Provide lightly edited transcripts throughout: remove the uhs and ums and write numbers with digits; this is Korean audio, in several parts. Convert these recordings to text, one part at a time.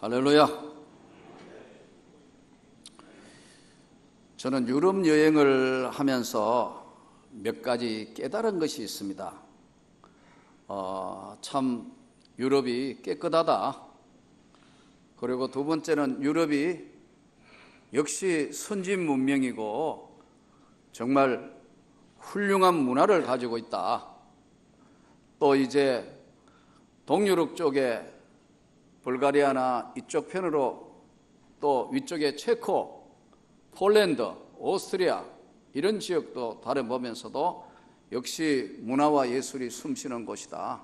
할렐루야. 저는 유럽 여행을 하면서 몇 가지 깨달은 것이 있습니다. 참 유럽이 깨끗하다. 그리고 두 번째는 유럽이 역시 선진 문명이고 정말 훌륭한 문화를 가지고 있다. 또 이제 동유럽 쪽에 불가리아나 이쪽 편으로 또 위쪽에 체코, 폴란드, 오스트리아 이런 지역도 다뤄보면서도 역시 문화와 예술이 숨쉬는 곳이다.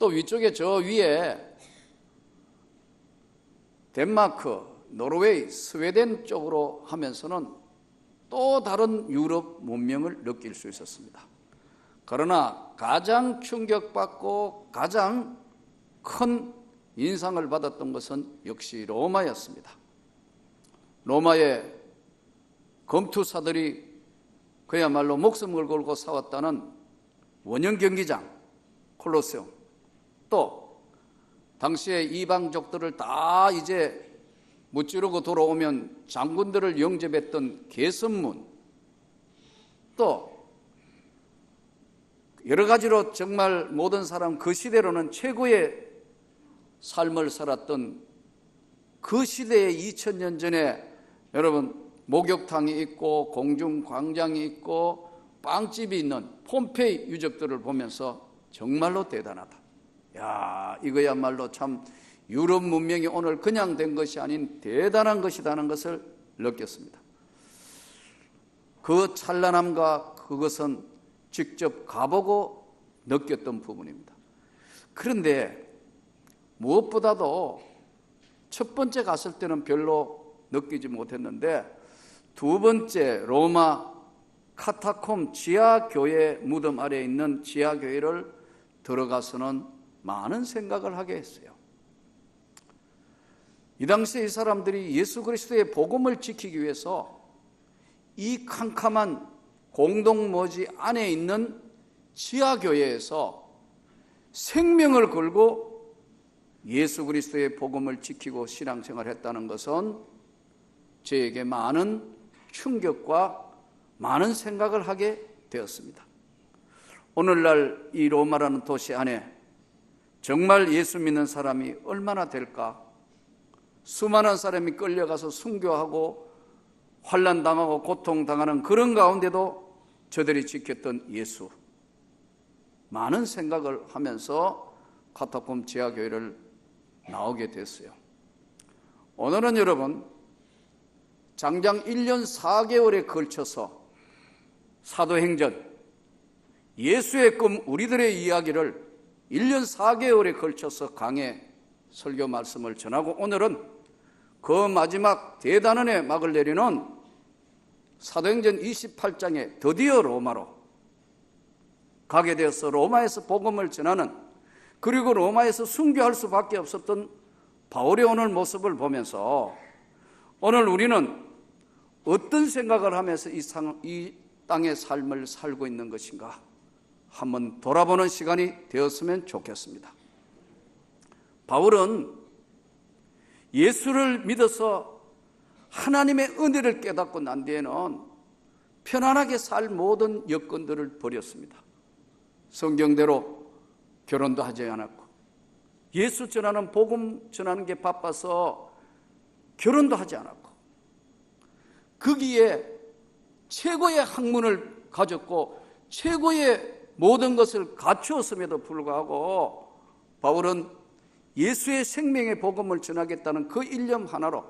또 위쪽에 저 위에 덴마크, 노르웨이, 스웨덴 쪽으로 하면서는 또 다른 유럽 문명을 느낄 수 있었습니다. 그러나 가장 충격받고 가장 큰 인상을 받았던 것은 역시 로마였습니다. 로마의 검투사들이 그야말로 목숨을 걸고 싸웠다는 원형 경기장, 콜로세움, 또 당시에 이방족들을 다 이제 무찌르고 돌아오면 장군들을 영접했던 개선문, 또 여러 가지로 정말 모든 사람 그 시대로는 최고의 삶을 살았던 그 시대의 2000년 전에 여러분 목욕탕이 있고 공중광장이 있고 빵집이 있는 폼페이 유적들을 보면서 정말로 대단하다. 야, 이거야말로 참 유럽 문명이 오늘 그냥 된 것이 아닌 대단한 것이라는 것을 느꼈습니다. 그 찬란함과 그것은 직접 가보고 느꼈던 부분입니다. 그런데 무엇보다도 첫 번째 갔을 때는 별로 느끼지 못했는데 두 번째 로마 카타콤 지하교회 무덤 아래에 있는 지하교회를 들어가서는 많은 생각을 하게 했어요. 이 당시에 이 사람들이 예수 그리스도의 복음을 지키기 위해서 이 캄캄한 공동묘지 안에 있는 지하교회에서 생명을 걸고 예수 그리스도의 복음을 지키고 신앙생활을 했다는 것은 저에게 많은 충격과 많은 생각을 하게 되었습니다. 오늘날 이 로마라는 도시 안에 정말 예수 믿는 사람이 얼마나 될까? 수많은 사람이 끌려가서 순교하고 환난당하고 고통당하는 그런 가운데도 저들이 지켰던 예수, 많은 생각을 하면서 카타콤 지하교회를 나오게 됐어요. 오늘은 여러분 장장 1년 4개월에 걸쳐서 사도행전 예수의 꿈 우리들의 이야기를 1년 4개월에 걸쳐서 강해 설교 말씀을 전하고 오늘은 그 마지막 대단원의 막을 내리는 사도행전 28장에 드디어 로마로 가게 되어서 로마에서 복음을 전하는, 그리고 로마에서 순교할 수밖에 없었던 바울의 오늘 모습을 보면서 오늘 우리는 어떤 생각을 하면서 이 땅의 삶을 살고 있는 것인가 한번 돌아보는 시간이 되었으면 좋겠습니다. 바울은 예수를 믿어서 하나님의 은혜를 깨닫고 난 뒤에는 편안하게 살 모든 여건들을 버렸습니다. 성경대로 결혼도 하지 않았고 예수 전하는 복음 전하는 게 바빠서 결혼도 하지 않았고 거기에 최고의 학문을 가졌고 최고의 모든 것을 갖추었음에도 불구하고 바울은 예수의 생명의 복음을 전하겠다는 그 일념 하나로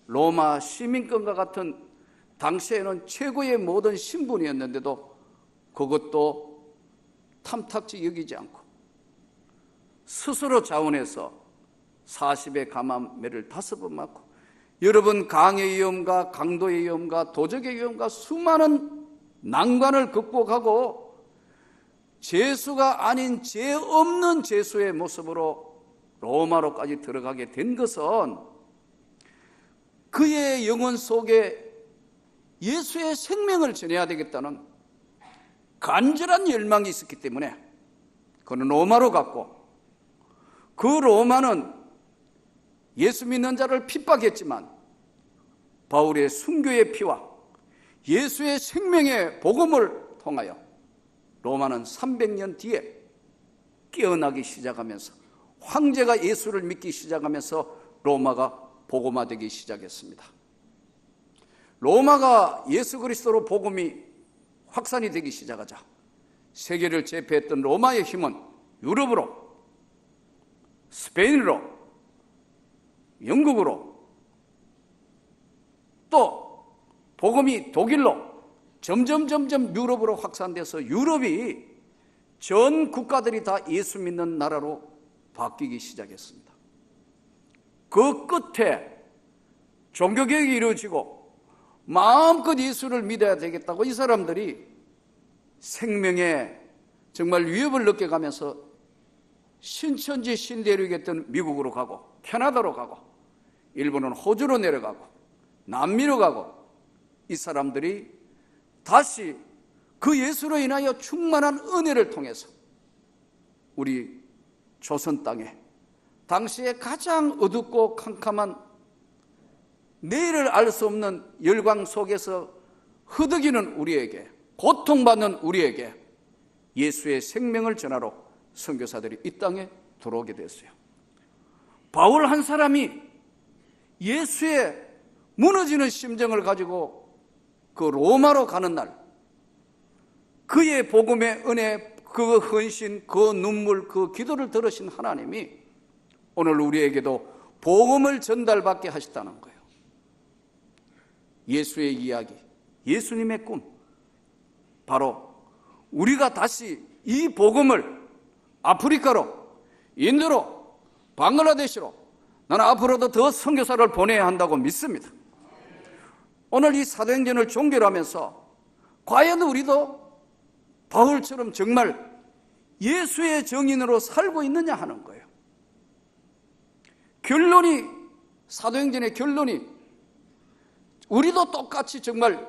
로마 시민권과 같은 당시에는 최고의 모든 신분이었는데도 그것도 탐탁지 여기지 않고 스스로 자원해서 40의 감암매를 5번 맞고 여러분 강의 위험과 강도의 위험과 도적의 위험과 수많은 난관을 극복하고 죄수가 아닌 죄 없는 죄수의 모습으로 로마로까지 들어가게 된 것은 그의 영혼 속에 예수의 생명을 전해야 되겠다는 간절한 열망이 있었기 때문에 그는 로마로 갔고 그 로마는 예수 믿는 자를 핍박했지만 바울의 순교의 피와 예수의 생명의 복음을 통하여 로마는 300년 뒤에 깨어나기 시작하면서 황제가 예수를 믿기 시작하면서 로마가 복음화되기 시작했습니다. 로마가 예수 그리스도로 복음이 확산이 되기 시작하자 세계를 제패했던 로마의 힘은 유럽으로, 스페인으로, 영국으로, 또 복음이 독일로 점점 유럽으로 확산돼서 유럽이 전 국가들이 다 예수 믿는 나라로 바뀌기 시작했습니다. 그 끝에 종교개혁이 이루어지고 마음껏 예수를 믿어야 되겠다고 이 사람들이 생명에 정말 위협을 느껴가면서 신천지 신대륙이었던 미국으로 가고 캐나다로 가고 일본은 호주로 내려가고 남미로 가고 이 사람들이 다시 그 예수로 인하여 충만한 은혜를 통해서 우리 조선 땅에 당시에 가장 어둡고 캄캄한 내일을 알 수 없는 열광 속에서 흐드기는 우리에게, 고통받는 우리에게 예수의 생명을 전하러 선교사들이 이 땅에 들어오게 됐어요. 바울 한 사람이 예수의 무너지는 심정을 가지고 그 로마로 가는 날, 그의 복음의 은혜, 그 헌신, 그 눈물, 그 기도를 들으신 하나님이 오늘 우리에게도 복음을 전달받게 하셨다는 거예요. 예수의 이야기, 예수님의 꿈, 바로 우리가 다시 이 복음을 아프리카로, 인도로, 방글라데시로 나는 앞으로도 더 선교사를 보내야 한다고 믿습니다. 오늘 이 사도행전을 종결 하면서 과연 우리도 바울처럼 정말 예수의 증인으로 살고 있느냐 하는 거예요. 결론이, 사도행전의 결론이 우리도 똑같이 정말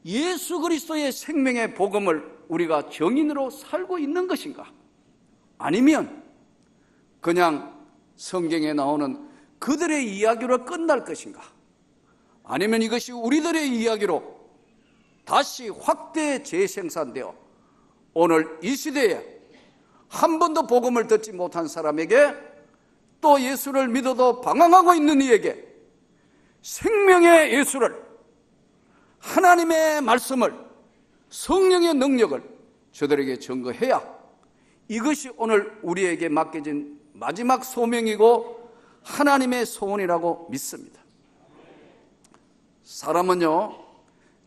예수 그리스도의 생명의 복음을 우리가 증인으로 살고 있는 것인가? 아니면 그냥 성경에 나오는 그들의 이야기로 끝날 것인가? 아니면 이것이 우리들의 이야기로 다시 확대 재생산되어 오늘 이 시대에 한 번도 복음을 듣지 못한 사람에게, 또 예수를 믿어도 방황하고 있는 이에게 생명의 예수를, 하나님의 말씀을, 성령의 능력을 저들에게 증거해야 이것이 오늘 우리에게 맡겨진 마지막 소명이고 하나님의 소원이라고 믿습니다. 사람은요,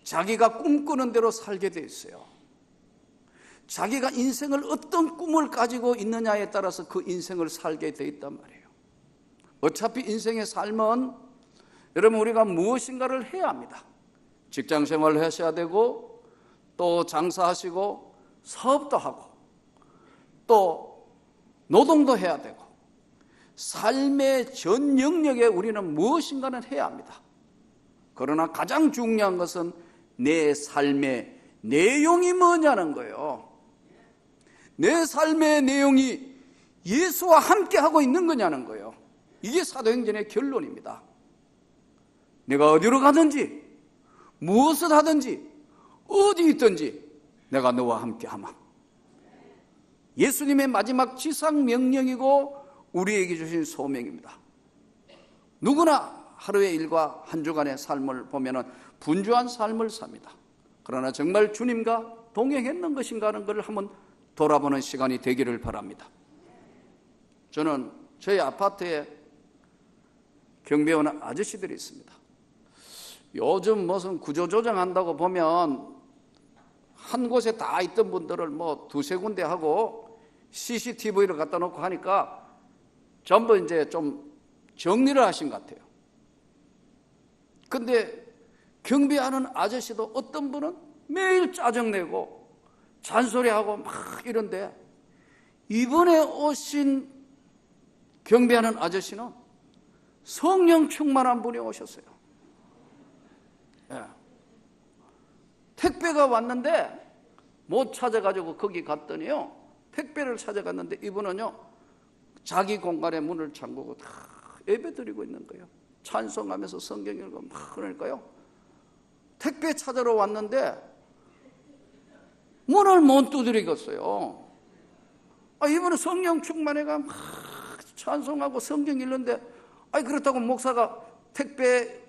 자기가 꿈꾸는 대로 살게 돼 있어요. 자기가 인생을 어떤 꿈을 가지고 있느냐에 따라서 그 인생을 살게 돼 있단 말이에요. 어차피 인생의 삶은 여러분 우리가 무엇인가를 해야 합니다. 직장 생활을 하셔야 되고, 또 장사하시고, 사업도 하고, 또 노동도 해야 되고, 삶의 전 영역에 우리는 무엇인가는 해야 합니다. 그러나 가장 중요한 것은 내 삶의 내용이 뭐냐는 거예요. 내 삶의 내용이 예수와 함께 하고 있는 거냐는 거예요. 이게 사도행전의 결론입니다. 내가 어디로 가든지, 무엇을 하든지, 어디 있든지 내가 너와 함께 하마. 예수님의 마지막 지상 명령이고 우리에게 주신 소명입니다. 누구나 하루의 일과 한 주간의 삶을 보면 분주한 삶을 삽니다. 그러나 정말 주님과 동행했는 것인가 하는 것을 한번 돌아보는 시간이 되기를 바랍니다. 저는 저희 아파트에 경비원 아저씨들이 있습니다. 요즘 무슨 구조조정한다고 보면 한 곳에 다 있던 분들을 뭐 두세 군데 하고 CCTV를 갖다 놓고 하니까 전부 이제 좀 정리를 하신 것 같아요. 근데 경비하는 아저씨도 어떤 분은 매일 짜증내고 잔소리하고 막 이런데, 이번에 오신 경비하는 아저씨는 성령 충만한 분이 오셨어요. 예. 택배가 왔는데 못 찾아가지고 거기 갔더니요, 택배를 찾아갔는데 이분은요 자기 공간에 문을 잠그고 다 예배 드리고 있는 거예요. 찬송하면서 성경 읽고 막 그러니까요. 택배 찾으러 왔는데 문을 못 두드리겠어요. 이번에 성령 충만해가 막 찬송하고 성경 읽는데, 그렇다고 목사가 택배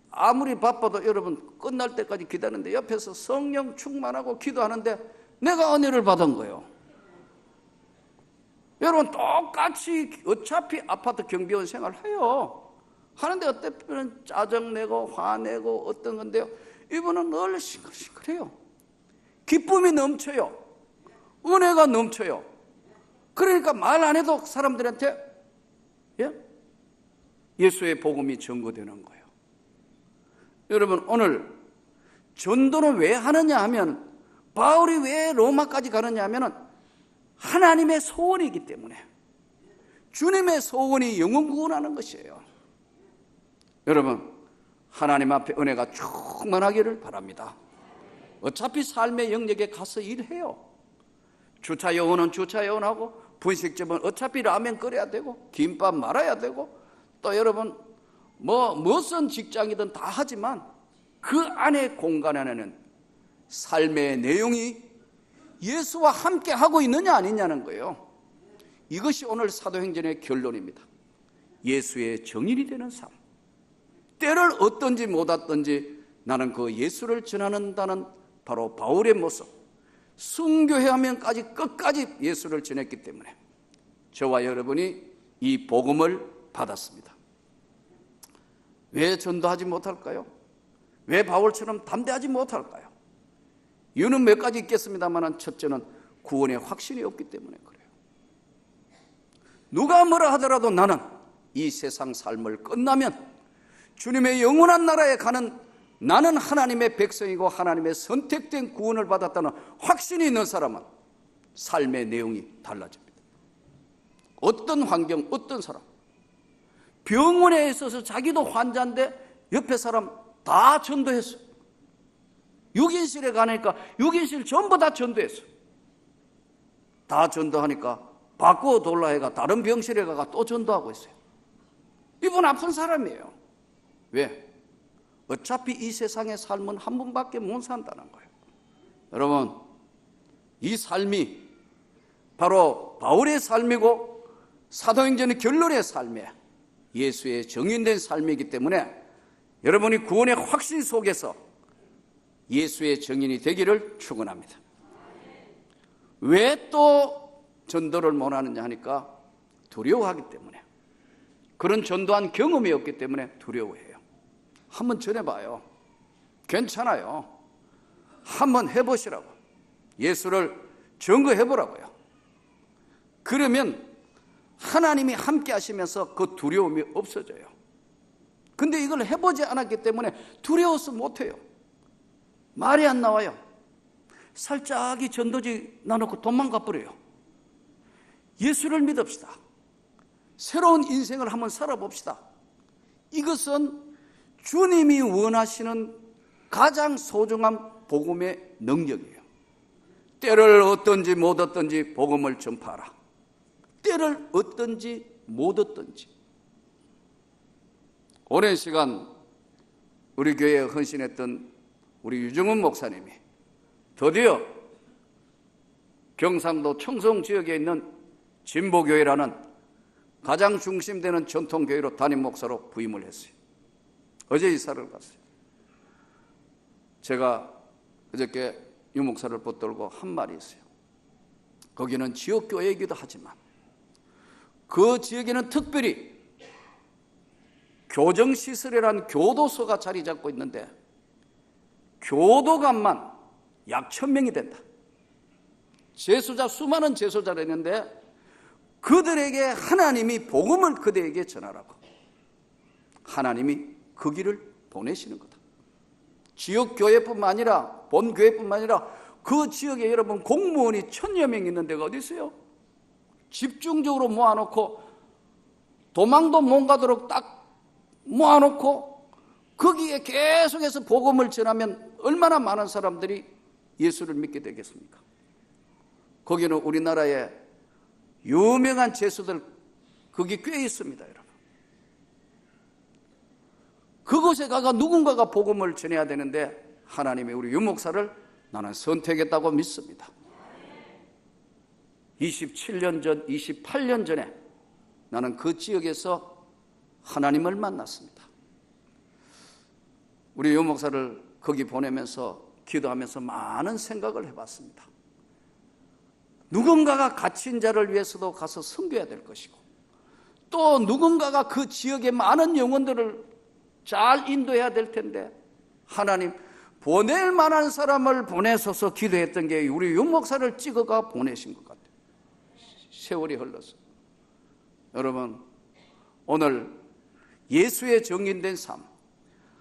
아무리 바빠도 여러분 끝날 때까지 기다리는데 옆에서 성령 충만하고 기도하는데 내가 은혜를 받은 거예요. 여러분 똑같이 어차피 아파트 경비원 생활해요. 하는데 어떤 분은 짜증내고 화내고 어떤 건데요. 이분은 늘 싱글싱글해요. 기쁨이 넘쳐요. 은혜가 넘쳐요. 그러니까 말 안 해도 사람들한테 예수의 복음이 전거되는 거예요. 여러분 오늘 전도는 왜 하느냐 하면, 바울이 왜 로마까지 가느냐 하면 하나님의 소원이기 때문에, 주님의 소원이 영혼 구원하는 것이에요. 여러분 하나님 앞에 은혜가 충만하기를 바랍니다. 어차피 삶의 영역에 가서 일해요. 주차 요원은 주차 요원하고, 분식집은 어차피 라면 끓여야 되고 김밥 말아야 되고, 또 여러분 무슨 직장이든 다 하지만 그 안에 공간 안에는 삶의 내용이 예수와 함께 하고 있느냐 아니냐는 거예요. 이것이 오늘 사도행전의 결론입니다. 예수의 정인이 되는 삶. 때를 어떤지 못했던지 나는 그 예수를 전하는다는 바로 바울의 모습. 순교회하면까지 끝까지 예수를 전했기 때문에 저와 여러분이 이 복음을 받았습니다. 왜 전도하지 못할까요? 왜 바울처럼 담대하지 못할까요? 이유는 몇 가지 있겠습니다만, 첫째는 구원의 확신이 없기 때문에 그래요. 누가 뭐라 하더라도 나는 이 세상 삶을 끝나면 주님의 영원한 나라에 가는, 나는 하나님의 백성이고 하나님의 선택된 구원을 받았다는 확신이 있는 사람은 삶의 내용이 달라집니다. 어떤 환경, 어떤 사람, 병원에 있어서 자기도 환자인데 옆에 사람 다 전도했어. 6인실에 가니까 6인실 전부 다 전도했어. 다 전도하니까 바꾸어 돌라 해가 다른 병실에 가가 또 전도하고 있어요. 이분 아픈 사람이에요. 왜? 어차피 이 세상의 삶은 한 번밖에 못 산다는 거예요. 여러분, 이 삶이 바로 바울의 삶이고 사도행전의 결론의 삶이에요. 예수의 정인된 삶이기 때문에 여러분이 구원의 확신 속에서 예수의 정인이 되기를 축원합니다. 왜 또 전도를 못하느냐 하니까 두려워하기 때문에, 그런 전도한 경험이 없기 때문에 두려워해요. 한번 전해봐요. 괜찮아요. 한번 해보시라고. 예수를 증거해보라고요. 그러면 하나님이 함께 하시면서 그 두려움이 없어져요. 근데 이걸 해보지 않았기 때문에 두려워서 못해요. 말이 안 나와요. 살짝이 전도지 나놓고 도망가 버려요. 예수를 믿읍시다. 새로운 인생을 한번 살아봅시다. 이것은 주님이 원하시는 가장 소중한 복음의 능력이에요. 때를 얻든지 못 얻든지 복음을 전파하라. 때를 얻든지 못 얻든지. 오랜 시간 우리 교회에 헌신했던 우리 유정훈 목사님이 드디어 경상도 청송 지역에 있는 진보교회라는 가장 중심되는 전통교회로 담임 목사로 부임을 했어요. 어제 이사를 갔어요. 제가 어저께 유 목사를 붙들고 한 말이 있어요. 거기는 지역교회이기도 하지만 그 지역에는 특별히 교정시설이라는 교도소가 자리 잡고 있는데 교도관만 약 1000명이 된다. 제소자, 수많은 제소자가 있는데 그들에게 하나님이 복음을 그들에게 전하라고 하나님이 그 길을 보내시는 거다. 지역교회뿐만 아니라 본교회뿐만 아니라 그 지역에 여러분 공무원이 1000여 명 있는 데가 어디 있어요? 집중적으로 모아놓고 도망도 못 가도록 딱 모아놓고 거기에 계속해서 복음을 전하면 얼마나 많은 사람들이 예수를 믿게 되겠습니까? 거기는 우리나라에 유명한 제수들 거기 꽤 있습니다, 여러분. 그곳에 가가 누군가가 복음을 전해야 되는데 하나님의 우리 유목사를 나는 선택했다고 믿습니다. 27년 전, 28년 전에 나는 그 지역에서 하나님을 만났습니다. 우리 유목사를 거기 보내면서 기도하면서 많은 생각을 해봤습니다. 누군가가 갇힌 자를 위해서도 가서 섬겨야 될 것이고, 또 누군가가 그 지역의 많은 영혼들을 잘 인도해야 될 텐데, 하나님 보낼 만한 사람을 보내셔서 기도했던 게 우리 윤목사를 찍어가 보내신 것 같아요. 세월이 흘러서. 여러분, 오늘 예수의 정인된 삶,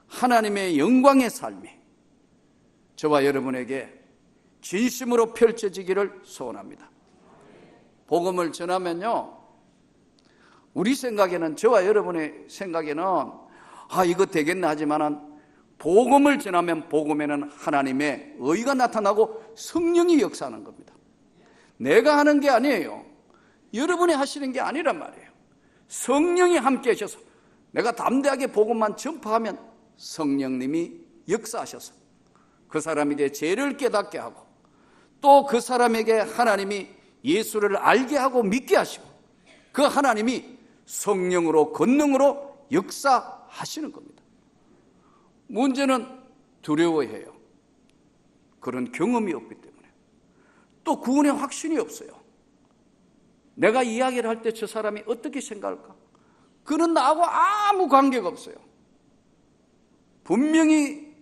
하나님의 영광의 삶이 저와 여러분에게 진심으로 펼쳐지기를 소원합니다. 복음을 전하면요, 우리 생각에는, 저와 여러분의 생각에는 이거 되겠나 하지만은, 복음을 전하면 복음에는 하나님의 의가 나타나고 성령이 역사하는 겁니다. 내가 하는 게 아니에요. 여러분이 하시는 게 아니란 말이에요. 성령이 함께 하셔서 내가 담대하게 복음만 전파하면 성령님이 역사하셔서 그 사람에게 죄를 깨닫게 하고, 또 그 사람에게 하나님이 예수를 알게 하고 믿게 하시고, 그 하나님이 성령으로 권능으로 역사하시는 겁니다. 문제는 두려워해요. 그런 경험이 없기 때문에. 또 구원의 확신이 없어요. 내가 이야기를 할 때 저 사람이 어떻게 생각할까? 그는 나하고 아무 관계가 없어요. 분명히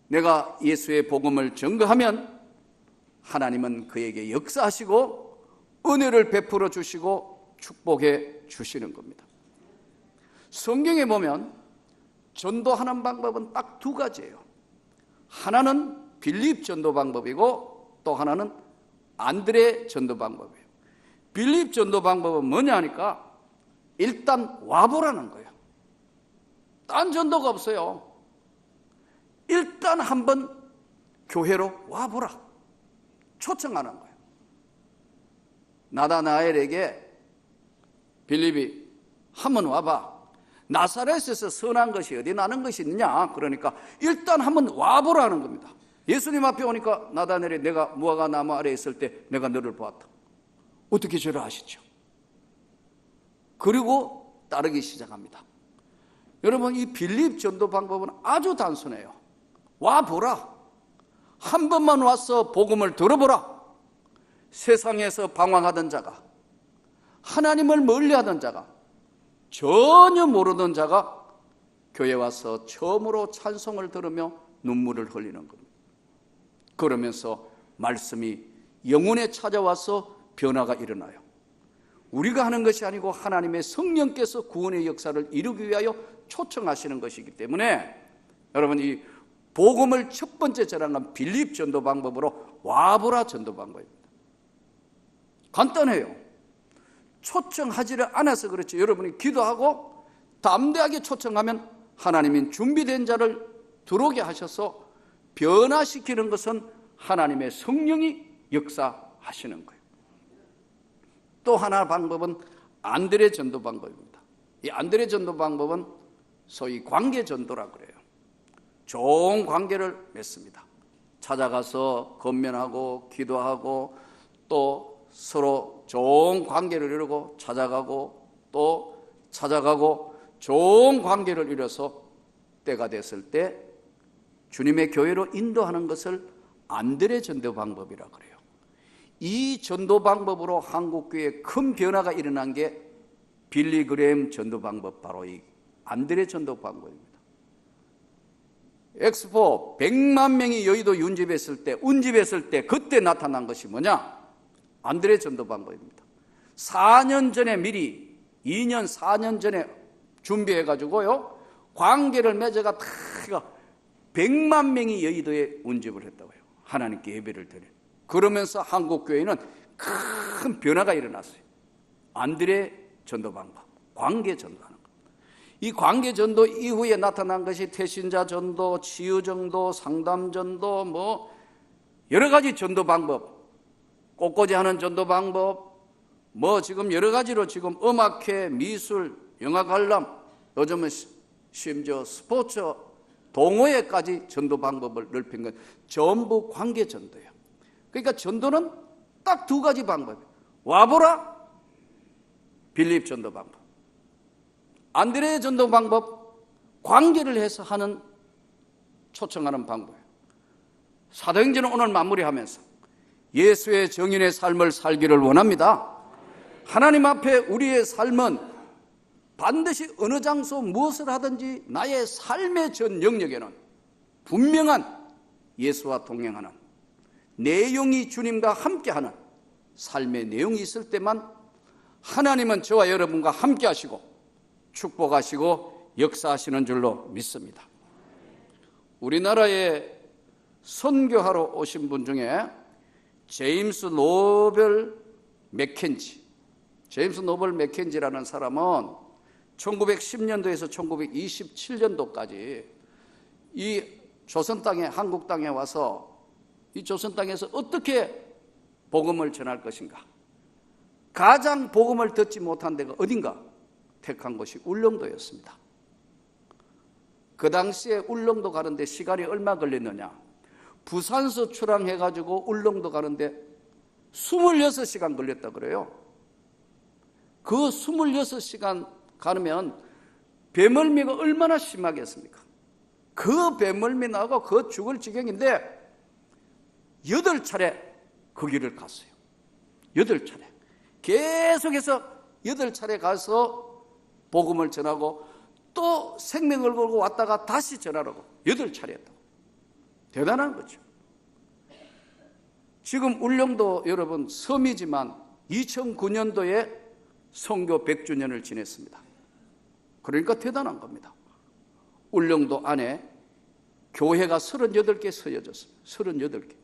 내가 예수의 복음을 전거하면 하나님은 그에게 역사하시고 은혜를 베풀어 주시고 축복해 주시는 겁니다. 성경에 보면 전도하는 방법은 딱 두 가지예요. 하나는 빌립 전도 방법이고 또 하나는 안드레 전도 방법이에요. 빌립 전도 방법은 뭐냐 하니까 일단 와보라는 거예요. 딴 전도가 없어요. 일단 한번 교회로 와보라, 초청하는 거예요. 나다나엘에게 빌립이 한번 와봐. 나사렛에서 선한 것이 어디 나는 것이 있느냐? 그러니까 일단 한번 와보라는 겁니다. 예수님 앞에 오니까 나다나엘이 내가 무화과 나무 아래에 있을 때 내가 너를 보았다. 어떻게 저를 아시죠? 그리고 따르기 시작합니다. 여러분, 이 빌립 전도 방법은 아주 단순해요. 와보라. 한 번만 와서 복음을 들어보라. 세상에서 방황하던 자가, 하나님을 멀리하던 자가, 전혀 모르던 자가 교회 와서 처음으로 찬송을 들으며 눈물을 흘리는 겁니다. 그러면서 말씀이 영혼에 찾아와서 변화가 일어나요. 우리가 하는 것이 아니고 하나님의 성령께서 구원의 역사를 이루기 위하여 초청하시는 것이기 때문에 여러분, 이 복음을 첫 번째 전한 빌립 전도 방법으로 와보라 전도 방법입니다. 간단해요. 초청하지를 않아서 그렇죠. 여러분이 기도하고 담대하게 초청하면 하나님이 준비된 자를 들어오게 하셔서 변화시키는 것은 하나님의 성령이 역사하시는 거예요. 또 하나 방법은 안드레 전도 방법입니다. 이 안드레 전도 방법은 소위 관계 전도라고 그래요. 좋은 관계를 맺습니다. 찾아가서 건면하고 기도하고 또 서로 좋은 관계를 이루고 찾아가고 또 찾아가고 좋은 관계를 이뤄서 때가 됐을 때 주님의 교회로 인도하는 것을 안드레 전도 방법이라고 그래요. 이 전도 방법으로 한국교회에 큰 변화가 일어난 게 빌리그레임 전도 방법, 바로 이 안드레 전도 방법입니다. 엑스포 100만 명이 여의도 운집했을 때 그때 나타난 것이 뭐냐? 안드레 전도 방법입니다. 4년 전에 미리 2년 4년 전에 준비해가지고요, 관계를 맺어가 다 100만 명이 여의도에 운집을 했다고 해요. 하나님께 예배를 드려. 그러면서 한국교회는 큰 변화가 일어났어요. 안드레 전도 방법, 관계 전도하는 것. 이 관계 전도 이후에 나타난 것이 태신자 전도, 치유 전도, 상담 전도, 뭐 여러 가지 전도 방법, 꽃꽂이 하는 전도 방법, 뭐 지금 여러 가지로 지금 음악회, 미술, 영화 관람, 요즘은 심지어 스포츠 동호회까지 전도 방법을 넓힌 건 전부 관계 전도예요. 그러니까 전도는 딱 두 가지 방법이에요. 와보라, 빌립 전도 방법. 안드레의 전도 방법, 관계를 해서 하는, 초청하는 방법이에요. 사도행전은 오늘 마무리하면서 예수의 정인의 삶을 살기를 원합니다. 하나님 앞에 우리의 삶은 반드시 어느 장소 무엇을 하든지 나의 삶의 전 영역에는 분명한 예수와 동행하는, 내용이 주님과 함께하는 삶의 내용이 있을 때만 하나님은 저와 여러분과 함께 하시고 축복하시고 역사하시는 줄로 믿습니다. 우리나라에 선교하러 오신 분 중에 제임스 노벨 맥켄지라는 사람은 1910년도에서 1927년도까지 이 조선 땅에, 한국 땅에 와서 이 조선 땅에서 어떻게 복음을 전할 것인가, 가장 복음을 듣지 못한 데가 어딘가 택한 곳이 울릉도였습니다. 그 당시에 울릉도 가는데 시간이 얼마 걸렸느냐, 부산서 출항해가지고 울릉도 가는데 26시간 걸렸다 그래요. 그 26시간 가면 배멀미가 얼마나 심하겠습니까? 그 배멀미 나고 그 죽을 지경인데 8차례 그 길을 갔어요. 8차례. 계속해서 8차례 가서 복음을 전하고 또 생명을 걸고 왔다가 다시 전하라고 8차례 했다고. 대단한 거죠. 지금 울릉도 여러분 섬이지만 2009년도에 선교 100주년을 지냈습니다. 그러니까 대단한 겁니다. 울릉도 안에 교회가 38개 서여졌습니다. 38개.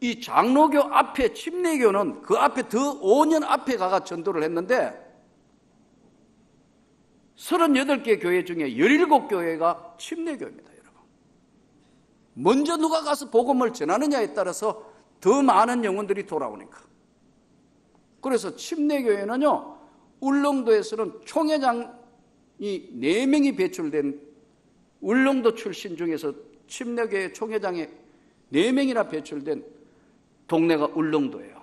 이 장로교 앞에 침례교는 그 앞에 더 5년 앞에 가가 전도를 했는데 38개 교회 중에 17교회가 침례교입니다, 여러분. 먼저 누가 가서 복음을 전하느냐에 따라서 더 많은 영혼들이 돌아오니까. 그래서 침례교회는요, 울릉도에서는 총회장이 4명이 배출된, 울릉도 출신 중에서 침례교회 총회장에 4명이나 배출된 동네가 울릉도예요.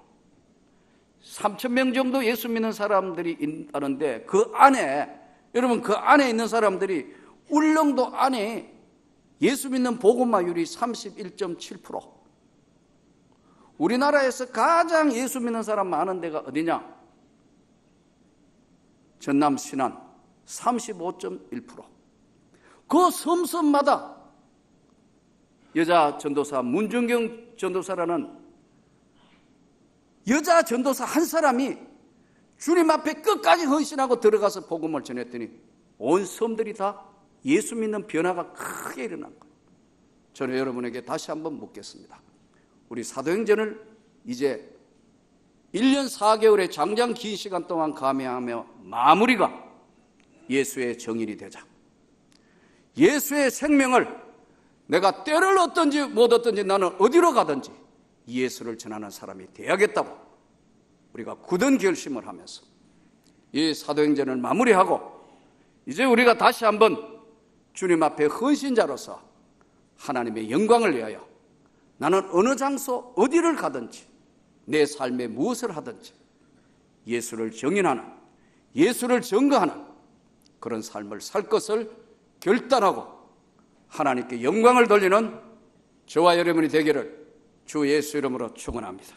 3,000명 정도 예수 믿는 사람들이 있다는데 그 안에, 여러분 그 안에 있는 사람들이 울릉도 안에 예수 믿는 복음화율이 31.7%. 우리나라에서 가장 예수 믿는 사람 많은 데가 어디냐? 전남 신안 35.1%. 그 섬섬마다 여자 전도사 문준경 전도사라는 여자 전도사 한 사람이 주님 앞에 끝까지 헌신하고 들어가서 복음을 전했더니 온 섬들이 다 예수 믿는 변화가 크게 일어난 거예요. 저는 여러분에게 다시 한번 묻겠습니다. 우리 사도행전을 이제 1년 4개월의 장장 긴 시간 동안 감행하며 마무리가 예수의 정인이 되자. 예수의 생명을 내가 때를 얻든지 못 얻든지 나는 어디로 가든지 예수를 전하는 사람이 되어야겠다고 우리가 굳은 결심을 하면서 이 사도행전을 마무리하고 이제 우리가 다시 한번 주님 앞에 헌신자로서 하나님의 영광을 위하여 나는 어느 장소 어디를 가든지 내 삶에 무엇을 하든지 예수를 정인하는, 예수를 증거하는 그런 삶을 살 것을 결단하고 하나님께 영광을 돌리는 저와 여러분이 되기를 주 예수 이름으로 축원합니다.